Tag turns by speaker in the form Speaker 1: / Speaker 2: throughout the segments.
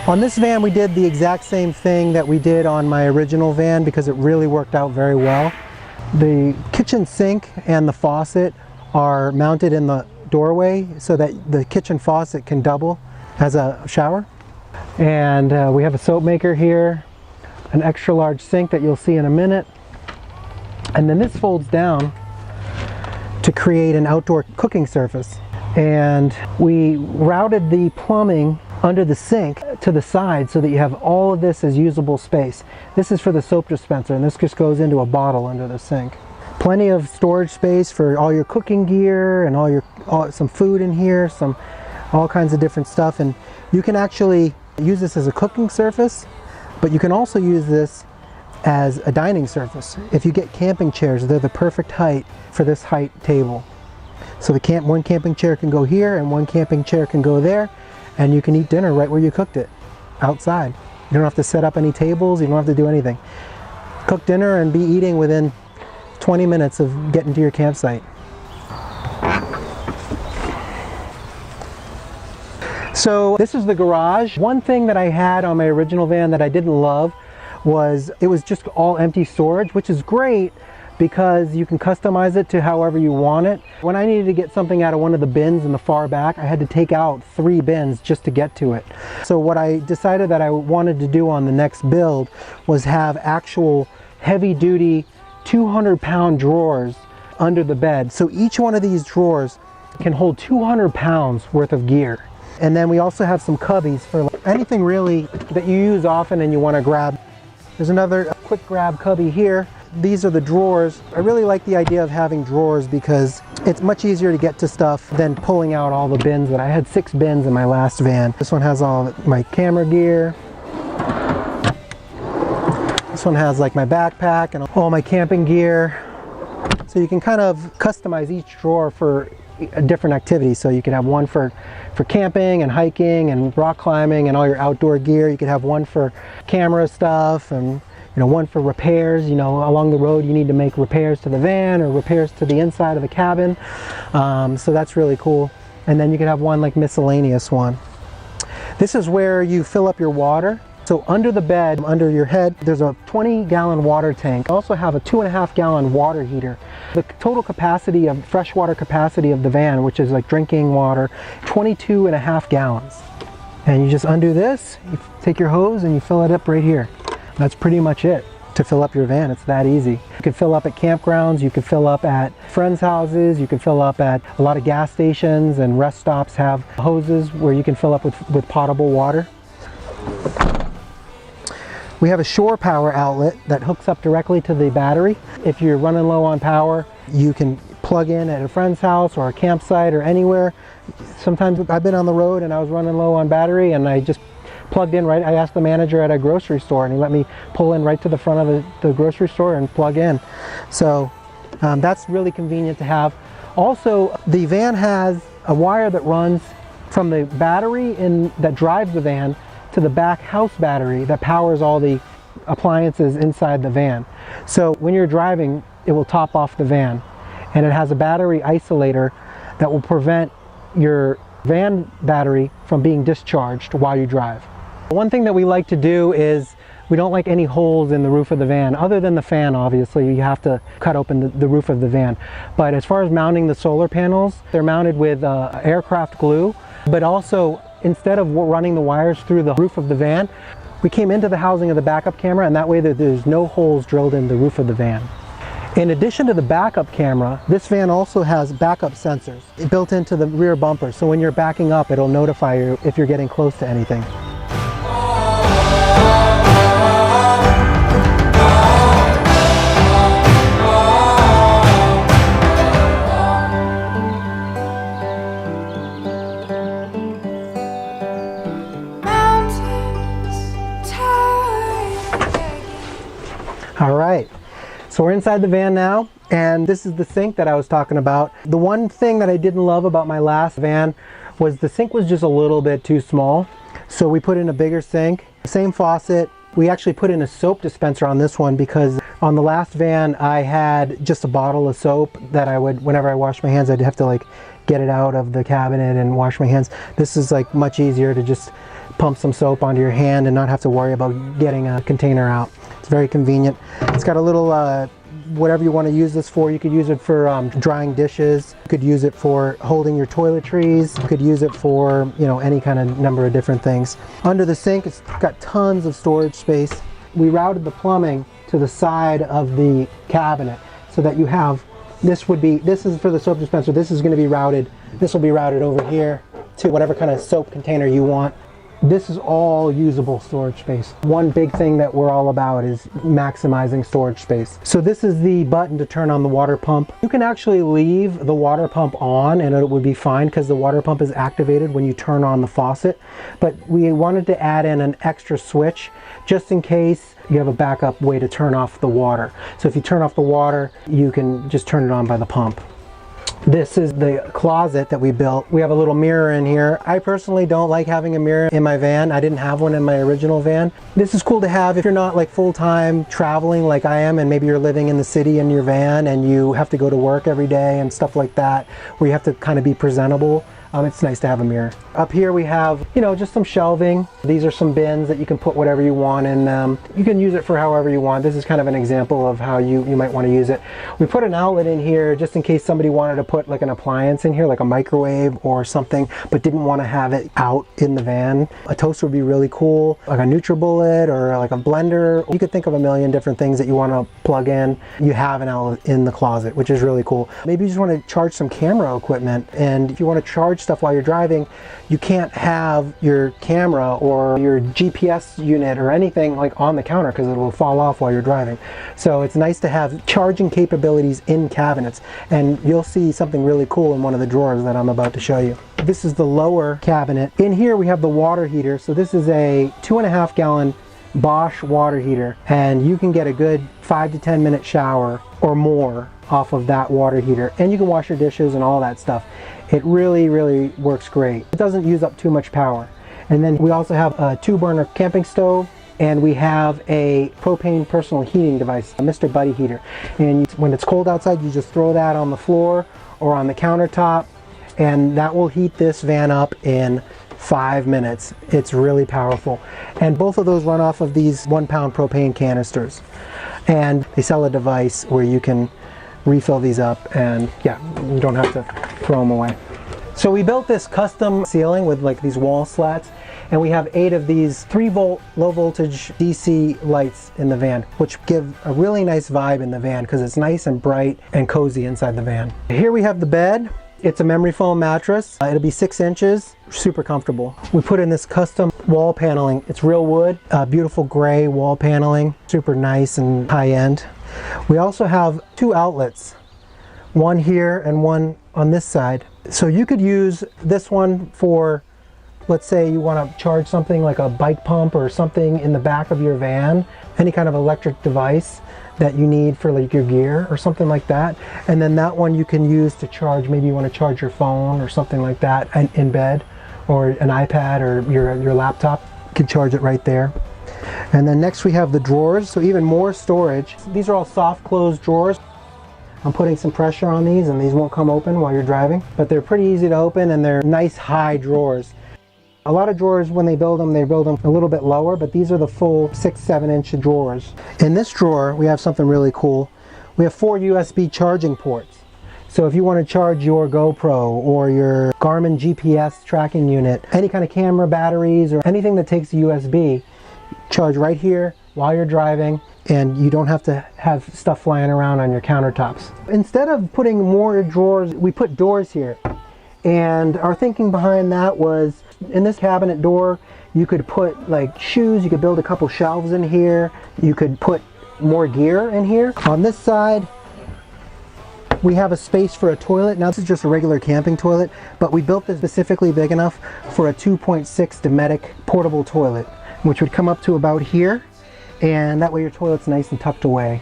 Speaker 1: On this van we did the exact same thing that we did on my original van because it really worked out very well. The kitchen sink and the faucet are mounted in the doorway so that the kitchen faucet can double as a shower. And we have a soap maker here, an extra large sink that you'll see in a minute. And then this folds down to create an outdoor cooking surface. And we routed the plumbing under the sink to the side so that you have all of this as usable space. This is for the soap dispenser, and this just goes into a bottle under the sink. Plenty of storage space for all your cooking gear and some food in here, all kinds of different stuff. And you can actually use this as a cooking surface, but you can also use this as a dining surface. If you get camping chairs, they're the perfect height for this height table. So one camping chair can go here and one camping chair can go there, and you can eat dinner right where you cooked it, outside. You don't have to set up any tables, you don't have to do anything. Cook dinner and be eating within 20 minutes of getting to your campsite. So this is the garage. One thing that I had on my original van that I didn't love was it was just all empty storage, which is great because you can customize it to however you want it. When I needed to get something out of one of the bins in the far back, I had to take out 3 bins just to get to it. So what I decided that I wanted to do on the next build was have actual heavy-duty 200-pound drawers under the bed. So each one of these drawers can hold 200 pounds worth of gear. And then we also have some cubbies for anything really that you use often and you want to grab. There's another quick grab cubby here. These are the drawers. I really like the idea of having drawers because it's much easier to get to stuff than pulling out all the bins. That I had 6 bins in my last van. This one has all my camera gear. This one has like my backpack and all my camping gear. So you can kind of customize each drawer for a different activity. So you could have one for camping and hiking and rock climbing and all your outdoor gear. You could have one for camera stuff and one for repairs. Along the road you need to make repairs to the van or repairs to the inside of the cabin. So that's really cool. And then you could have one like miscellaneous one. This is where you fill up your water. So under the bed, under your head, there's a 20-gallon water tank. I also have a 2.5-gallon water heater. The total capacity of freshwater capacity of the van, which is like drinking water, 22.5 gallons. And you just undo this, you take your hose and you fill it up right here. That's pretty much it to fill up your van. It's that easy. You can fill up at campgrounds, you can fill up at friends' houses, you can fill up at a lot of gas stations, and rest stops have hoses where you can fill up with potable water. We have a shore power outlet that hooks up directly to the battery. If you're running low on power, you can plug in at a friend's house or a campsite or anywhere. Sometimes I've been on the road and I was running low on battery and I just plugged in right. I asked the manager at a grocery store and he let me pull in right to the front of the grocery store and plug in. So that's really convenient to have. Also, the van has a wire that runs from the battery that drives the van to the back house battery that powers all the appliances inside the van. So when you're driving, it will top off the van. And it has a battery isolator that will prevent your van battery from being discharged while you drive. One thing that we like to do is we don't like any holes in the roof of the van, other than the fan. Obviously you have to cut open the roof of the van. But as far as mounting the solar panels, they're mounted with aircraft glue, but also instead of running the wires through the roof of the van, we came into the housing of the backup camera, and that way there's no holes drilled in the roof of the van. In addition to the backup camera, this van also has backup sensors built into the rear bumper, so when you're backing up, it'll notify you if you're getting close to anything. All right, so we're inside the van now, and this is the sink that I was talking about. The one thing that I didn't love about my last van was the sink was just a little bit too small. So we put in a bigger sink, same faucet. We actually put in a soap dispenser on this one because on the last van I had just a bottle of soap that I would, whenever I washed my hands, I'd have to like get it out of the cabinet and wash my hands. This is like much easier to just pump some soap onto your hand and not have to worry about getting a container out. It's very convenient. It's got a little whatever you want to use this for. You could use it for drying dishes. You could use it for holding your toiletries. You could use it for, you know, any kind of number of different things. Under the sink, it's got tons of storage space. We routed the plumbing to the side of the cabinet so that you have, this is for the soap dispenser. This is going to be routed, this will be routed over here to whatever kind of soap container you want. This is all usable storage space. One big thing that we're all about is maximizing storage space. So this is the button to turn on the water pump. You can actually leave the water pump on and it would be fine because the water pump is activated when you turn on the faucet. But we wanted to add in an extra switch just in case you have a backup way to turn off the water. So if you turn off the water, you can just turn it on by the pump. This is the closet that we built. We have a little mirror in here. I personally don't like having a mirror in my van. I didn't have one in my original van. This is cool to have if you're not like full-time traveling like I am, and maybe you're living in the city in your van and you have to go to work every day and stuff like that, where you have to kind of be presentable. It's nice to have a mirror. Up here we have, you know, just some shelving. These are some bins that you can put whatever you want in them. You can use it for however you want. This is kind of an example of how you might want to use it. We put an outlet in here just in case somebody wanted to put like an appliance in here, like a microwave or something, but didn't want to have it out in the van. A toaster would be really cool, like a NutriBullet or like a blender. You could think of a million different things that you want to plug in. You have an outlet in the closet, which is really cool. Maybe you just want to charge some camera equipment, and if you want to charge stuff while you're driving, you can't have your camera or your GPS unit or anything like on the counter because it will fall off while you're driving. So it's nice to have charging capabilities in cabinets, and you'll see something really cool in one of the drawers that I'm about to show you. This is the lower cabinet. In here we have the water heater. So this is a 2.5 gallon Bosch water heater, and you can get a good 5 to 10 minute shower or more off of that water heater, and you can wash your dishes and all that stuff. It really works great. It doesn't use up too much power. And then we also have a 2-burner camping stove, and we have a propane personal heating device, a Mr. Buddy heater. And when it's cold outside, you just throw that on the floor or on the countertop, and that will heat this van up in 5 minutes. It's really powerful. And both of those run off of these 1-pound propane canisters. And they sell a device where you can refill these up, and yeah, you don't have to throw them away. So we built this custom ceiling with like these wall slats, and we have 8 of these 3-volt low voltage DC lights in the van, which give a really nice vibe in the van because it's nice and bright and cozy inside the van. Here we have the bed. It's a memory foam mattress. It'll be 6 inches, super comfortable. We put in this custom wall paneling. It's real wood, beautiful gray wall paneling, super nice and high end. We also have 2 outlets, one here and one on this side. So you could use this one for, let's say you want to charge something like a bike pump or something in the back of your van, any kind of electric device that you need for like your gear or something like that. And then that one you can use to charge, maybe you want to charge your phone or something like that in bed, or an iPad or your laptop. You can charge it right there. And then next we have the drawers, so even more storage. These are all soft closed drawers. I'm putting some pressure on these and these won't come open while you're driving, but they're pretty easy to open and they're nice high drawers. A lot of drawers, when they build them a little bit lower, but these are the full 6-7 inch drawers. In this drawer we have something really cool. We have 4 USB charging ports. So if you want to charge your GoPro or your Garmin GPS tracking unit, any kind of camera batteries or anything that takes a USB, charge right here while you're driving, and you don't have to have stuff flying around on your countertops. Instead of putting more drawers, we put doors here. And our thinking behind that was, in this cabinet door, you could put like shoes, you could build a couple shelves in here, you could put more gear in here. On this side, we have a space for a toilet. Now this is just a regular camping toilet, but we built this specifically big enough for a 2.6 Dometic portable toilet, which would come up to about here, and that way your toilet's nice and tucked away.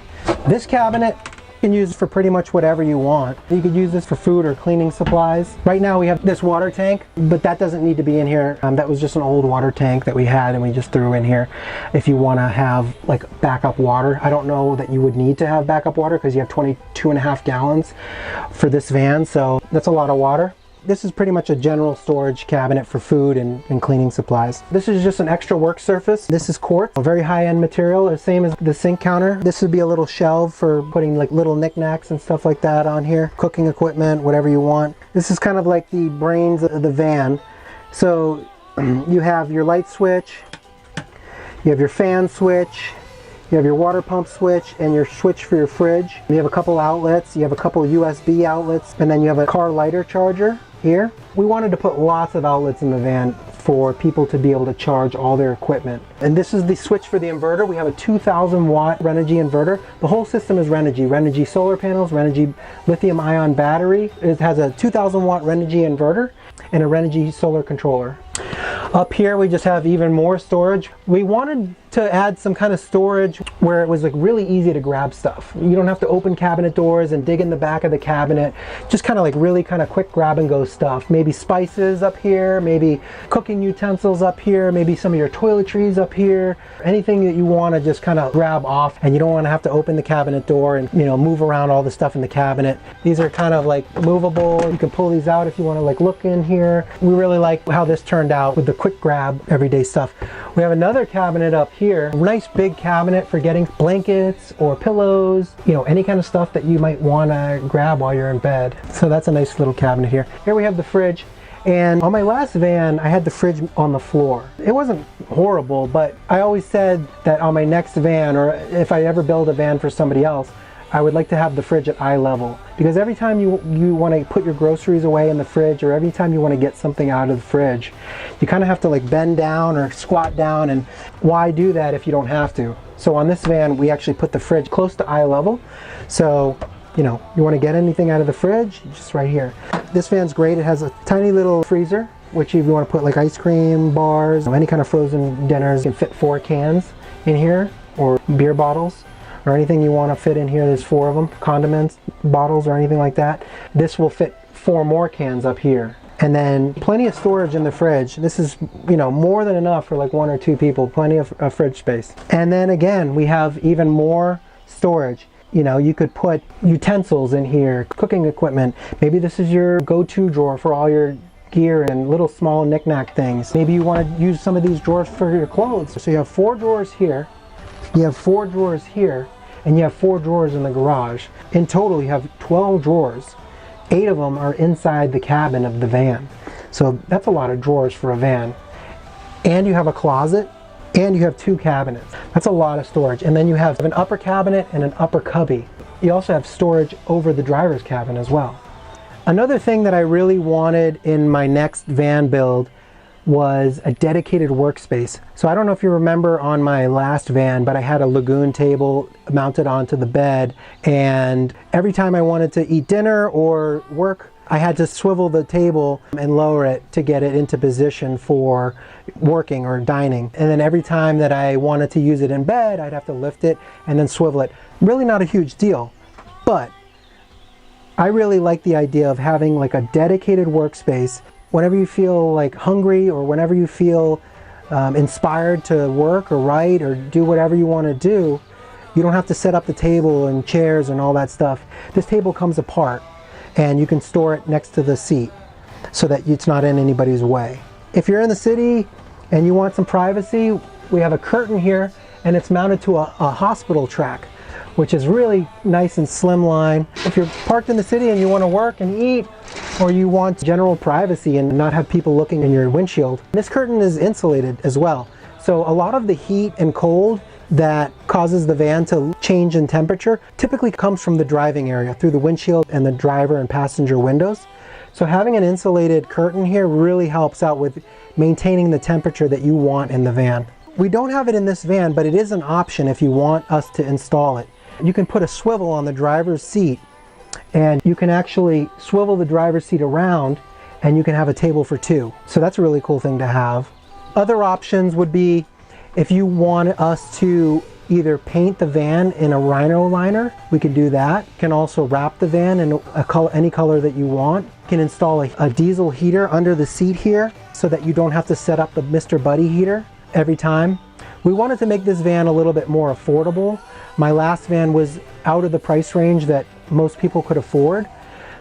Speaker 1: This cabinet you can use for pretty much whatever you want. You could use this for food or cleaning supplies. Right now we have this water tank, but that doesn't need to be in here. That was just an old water tank that we had and we just threw in here. If you want to have like backup water, I don't know that you would need to have backup water because you have 22.5 gallons for this van, so that's a lot of water. This is pretty much a general storage cabinet for food and cleaning supplies. This is just an extra work surface. This is quartz, a very high-end material, the same as the sink counter. This would be a little shelf for putting like little knickknacks and stuff like that on here. Cooking equipment, whatever you want. This is kind of like the brains of the van. So you have your light switch, you have your fan switch, you have your water pump switch, and your switch for your fridge. You have a couple outlets, you have a couple USB outlets, and then you have a car lighter charger here. We wanted to put lots of outlets in the van for people to be able to charge all their equipment. And this is the switch for the inverter. We have a 2,000 watt Renogy inverter. The whole system is Renogy solar panels, Renogy lithium ion battery. It has a 2,000 watt Renogy inverter and a Renogy solar controller. Up here we just have even more storage. We wanted to add some kind of storage where it was like really easy to grab stuff. You don't have to open cabinet doors and dig in the back of the cabinet. Just kind of like really kind of quick grab and go stuff. Maybe spices up here, maybe cooking utensils up here, maybe some of your toiletries up here. Anything that you want to just kind of grab off, and you don't want to have to open the cabinet door and, you know, move around all the stuff in the cabinet. These are kind of like movable. You can pull these out if you want to like look in here. We really like how this turned out with the quick grab everyday stuff. We have another cabinet up here, a nice big cabinet for getting blankets or pillows, you know, any kind of stuff that you might want to grab while you're in bed. So that's a nice little cabinet here. Here we have the fridge, and on my last van I had the fridge on the floor. It wasn't horrible, but I always said that on my next van, or if I ever build a van for somebody else, I would like to have the fridge at eye level, because every time you want to put your groceries away in the fridge, or every time you want to get something out of the fridge, you kind of have to like bend down or squat down, and why do that if you don't have to? So on this van we actually put the fridge close to eye level, so you know, you want to get anything out of the fridge, just right here. This van's great. It has a tiny little freezer, which if you want to put like ice cream bars, any kind of frozen dinners, you can fit 4 cans in here, or beer bottles, or anything you want to fit in here. There's 4 of them, condiments, bottles, or anything like that. This will fit 4 more cans up here. And then plenty of storage in the fridge. This is, you know, more than enough for like 1 or 2 people, plenty of fridge space. And then again, we have even more storage. You know, you could put utensils in here, cooking equipment. Maybe this is your go-to drawer for all your gear and little small knick-knack things. Maybe you want to use some of these drawers for your clothes. So you have 4 drawers here, you have 4 drawers here, and you have 4 drawers in the garage. In total you have 12 drawers. 8 of them are inside the cabin of the van. So that's a lot of drawers for a van. And you have a closet, and you have 2 cabinets. That's a lot of storage. And then you have an upper cabinet and an upper cubby. You also have storage over the driver's cabin as well. Another thing that I really wanted in my next van build was a dedicated workspace. So I don't know if you remember on my last van, but I had a lagoon table mounted onto the bed, and every time I wanted to eat dinner or work, I had to swivel the table and lower it to get it into position for working or dining. And then every time that I wanted to use it in bed, I'd have to lift it and then swivel it. Really not a huge deal, but I really like the idea of having like a dedicated workspace. Whenever you feel like hungry, or whenever you feel inspired to work or write or do whatever you want to do, you don't have to set up the table and chairs and all that stuff. This table comes apart, and you can store it next to the seat so that it's not in anybody's way. If you're in the city and you want some privacy, we have a curtain here, and it's mounted to a hospital track, which is really nice and slimline. If you're parked in the city and you want to work and eat, or you want general privacy and not have people looking in your windshield, this curtain is insulated as well. So a lot of the heat and cold that causes the van to change in temperature typically comes from the driving area, through the windshield and the driver and passenger windows. So having an insulated curtain here really helps out with maintaining the temperature that you want in the van. We don't have it in this van, but it is an option if you want us to install it. You can put a swivel on the driver's seat, and you can actually swivel the driver's seat around, and you can have a table for 2. So that's a really cool thing to have. Other options would be if you want us to either paint the van in a rhino liner, we can do that. You can also wrap the van in any color that you want. You can install a diesel heater under the seat here so that you don't have to set up the Mr. Buddy heater every time. We wanted to make this van a little bit more affordable. My last van was out of the price range that most people could afford.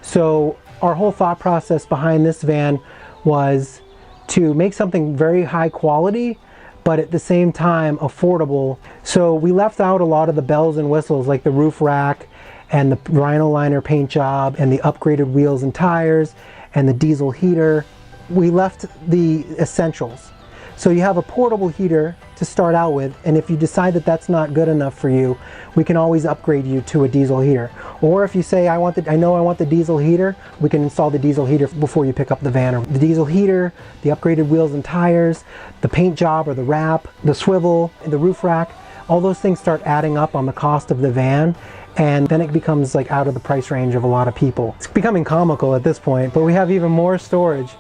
Speaker 1: So Our whole thought process behind this van was to make something very high quality, but at the same time affordable. So we left out a lot of the bells and whistles, like the roof rack and the Rhino liner paint job and the upgraded wheels and tires and the diesel heater. We left the essentials. So you have a portable heater to start out with, and if you decide that that's not good enough for you, we can always upgrade you to a diesel heater. Or if you say, I know I want the diesel heater, we can install the diesel heater before you pick up the van. Or the diesel heater, the upgraded wheels and tires, the paint job or the wrap, the swivel, the roof rack, all those things start adding up on the cost of the van, and then it becomes like out of the price range of a lot of people. It's becoming comical at this point, but we have even more storage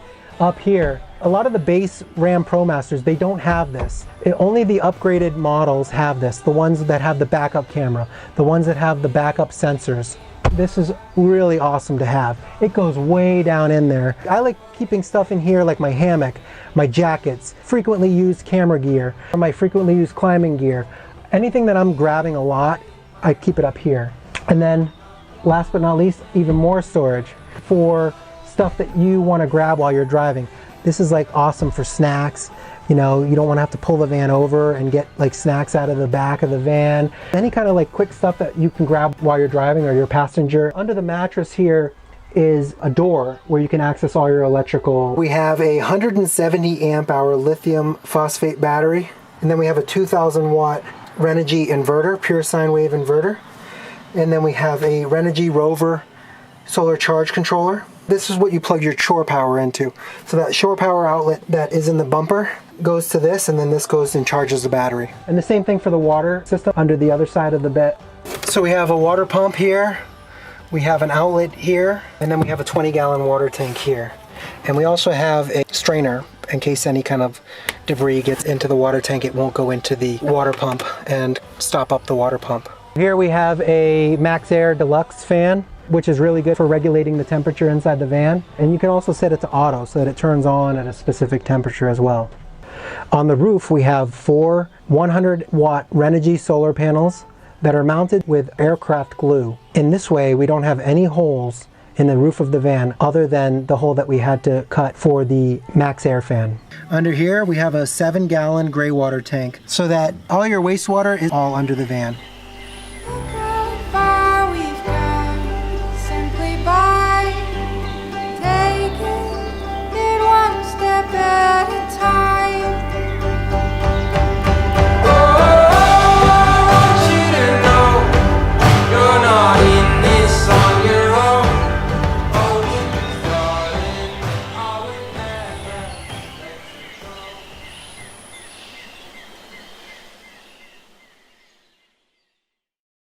Speaker 1: up here. A lot of the base Ram ProMasters, they don't have this. Only the upgraded models have this, the ones that have the backup camera, the ones that have the backup sensors. This is really awesome to have. It goes way down in there. I like keeping stuff in here like my hammock, my jackets, frequently used camera gear, or my frequently used climbing gear. Anything that I'm grabbing a lot, I keep it up here. And then, last but not least, even more storage for stuff that you want to grab while you're driving. This is like awesome for snacks. You know, you don't want to have to pull the van over and get like snacks out of the back of the van. Any kind of like quick stuff that you can grab while you're driving or your passenger. Under the mattress here is a door where you can access all your electrical. We have a 170 amp hour lithium phosphate battery. And then we have a 2000 watt Renogy inverter, pure sine wave inverter. And then we have a Renogy Rover solar charge controller. This is what you plug your shore power into. So that shore power outlet that is in the bumper goes to this, and then this goes and charges the battery. And the same thing for the water system under the other side of the bed. So we have a water pump here, we have an outlet here, and then we have a 20-gallon water tank here. And we also have a strainer in case any kind of debris gets into the water tank. It won't go into the water pump and stop up the water pump. Here we have a Max Air Deluxe fan, which is really good for regulating the temperature inside the van. And you can also set it to auto so that it turns on at a specific temperature as well. On the roof, we have 4 100-watt Renogy solar panels that are mounted with aircraft glue. In this way, we don't have any holes in the roof of the van other than the hole that we had to cut for the Max Air fan. Under here, we have a 7-gallon gray water tank so that all your wastewater is all under the van.
Speaker 2: At a time.